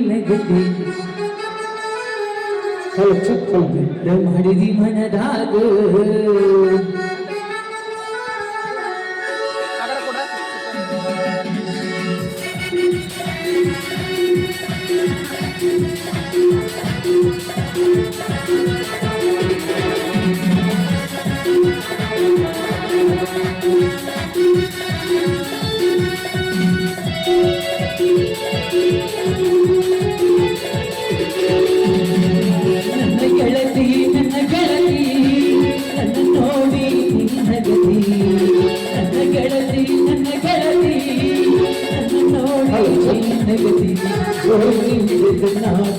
ನಗತಿ ಮಾಡಿದಿ ಮನದಾಗ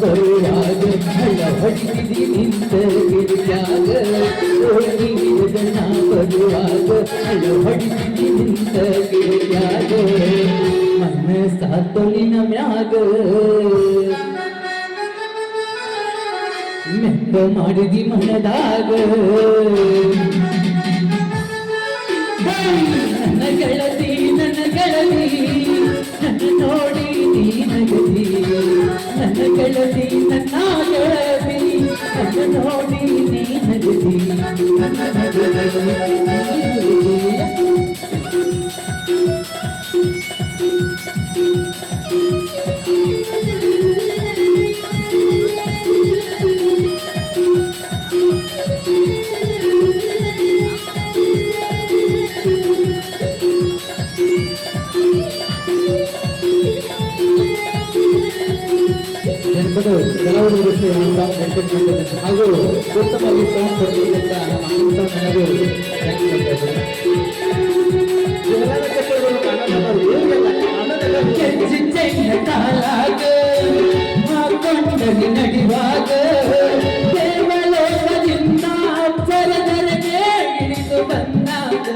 ಬರುವಾಗ ಹೊಡಿದಿ ನಿಂತ ಗಿರಿಯಾಗ ಬರುವಾಗ ಹೊಡಿದಿ ನಿಂತ ಗಿರಿಯಾಗ ಮನಸ ತೊಲಿನ ಮ್ಯಾಗ ಮೆತ್ತ ಮಾಡಿದಿ ಮನದಾಗ ನನ್ನ ಗೆಳತಿ ನನ್ನ ನೋಡಿ ನೀ ನಗದಿ ನನ್ನ ಗೆಳತಿ ನನ್ನ ಗೆಳತಿ ನನ್ನ ನೋಡಿ ನೀ ನಗದಿ ಕೆಲವರು ಹಾಗೂ ಉತ್ತಮವಾಗಿ ಸೌಂಡ್ ಕೊಟ್ಟಿದ್ದಂತ ನಮ್ಮ ನನಗೆ ನಡಿವಾಗ ದೇವಲೋಕದಿಂದ ಅಕ್ಷರದರೆಗೆ ಇಳಿದು ಬಂದಾಗ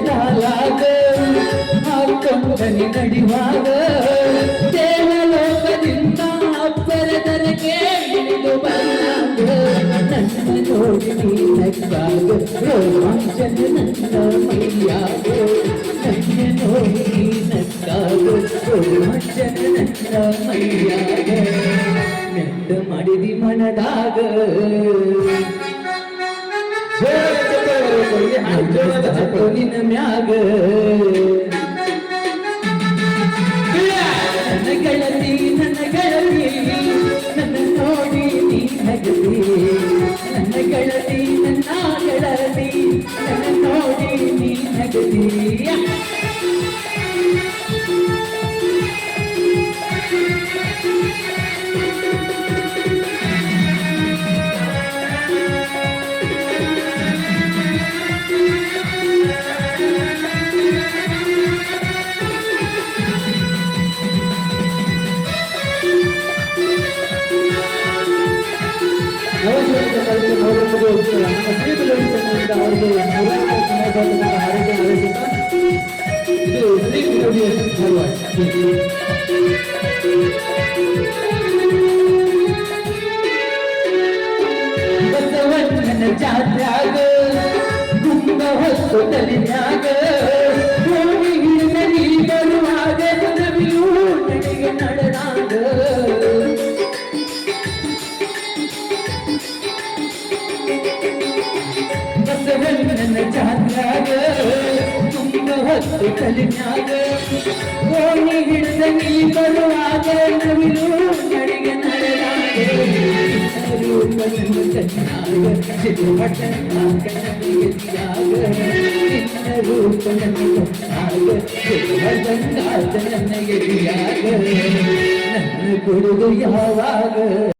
ಕಾಲಾಗ ಹಾಕೊಂಡನಿ ನಡಿವಾಗ ದೇವಲೋಕದಿಂದ ಅಪ್ಪರದರೆಗೆ ಇಳಿದು ಬಂದಾಗ ನನ್ನ ನೋಡಿ ನಕ್ಕಾಗ ರೋಮಾಂಚನ ನನ್ನ ಮೈಯಾಗ ನನ್ನ ನೋಡಿ ನಕ್ಕಾಗ ರೋಮಾಂಚನ ನನ್ನ ಮೈಯಾಗ ಮೆತ್ತ ಮಾಡಿದಿ ಮನದಾಗ ನಿನ್ನ ಮ್ಯಾಗ ನನ್ನ ಗೆಳತಿ ನನ್ನ ನೋಡಿ ನೀ ನಗದಿ ನನ್ನ ಗೆಳತಿ ನನ್ನ ನೋಡಿ ನೀ ನಗದಿ ಬಸವಣ್ಣನ ಜಾತ್ಯಾಗ ಗುಂಗ ಹೊತ್ತು ತಲೆಯಾಗ ಹೋಗಿ ಹಿಡಿದರಿ ಬರುವಾಗ ನವಿಲು ನಡೆಗೆ ನಡೆದಾಗ ಬಸವಣ್ಣನ ಜಾತ್ಯಾಗ ಗುಂಗ ಹೊತ್ತು ತಲೆಯಾಗ ಹೋಗಿ ಹಿಡಿದರಿ ಬರುವಾಗ ನವಿಲು ನಡೆಗೆ ನಡೆದಾಗ ರೂಪವನ್ನು ಚೆನ್ನಾಗ ಚಿರುಮಠನ ಕಣ್ಣನಿಯಾಗ ನಿನ್ನ ರೂಪವನ್ನು ಆಗ ಚಿರುಮಠನ ನನಗೆಯಾಗ ನನ್ನ ಕೊಡುದು ಯಾವಾಗ